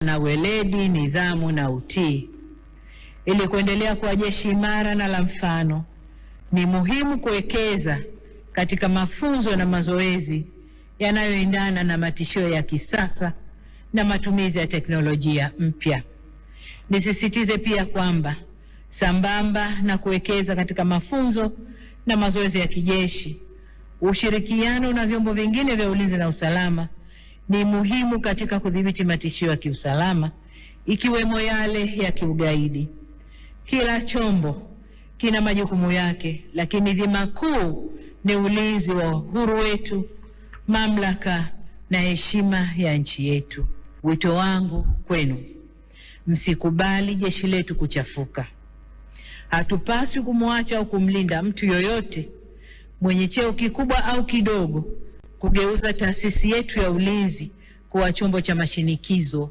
na weledi, nidhamu na utii. Ili kuendelea kuwa jeshi imara na la mfano, ni muhimu kuwekeza katika mafunzo na mazoezi yanayoendana na matishio ya kisasa na matumizi ya teknolojia mpya. Nisisitize pia kwamba sambamba na kuwekeza katika mafunzo na mazoezi ya kijeshi, ushirikiano na vyombo vingine vya ulinzi na usalama ni muhimu katika kudhibiti matishio ya kiusalama, ikiwemo yale ya kiugaidi. Kila chombo kina majukumu yake, lakini dhima kuu ni ulinzi wa uhuru wetu, mamlaka na heshima ya nchi yetu. Wito wangu kwenu, msikubali jeshi letu kuchafuka. Hatupaswi kumwacha au kumlinda mtu yoyote mwenye cheo kikubwa au kidogo kugeuza taasisi yetu ya ulinzi kuwa chombo cha mashinikizo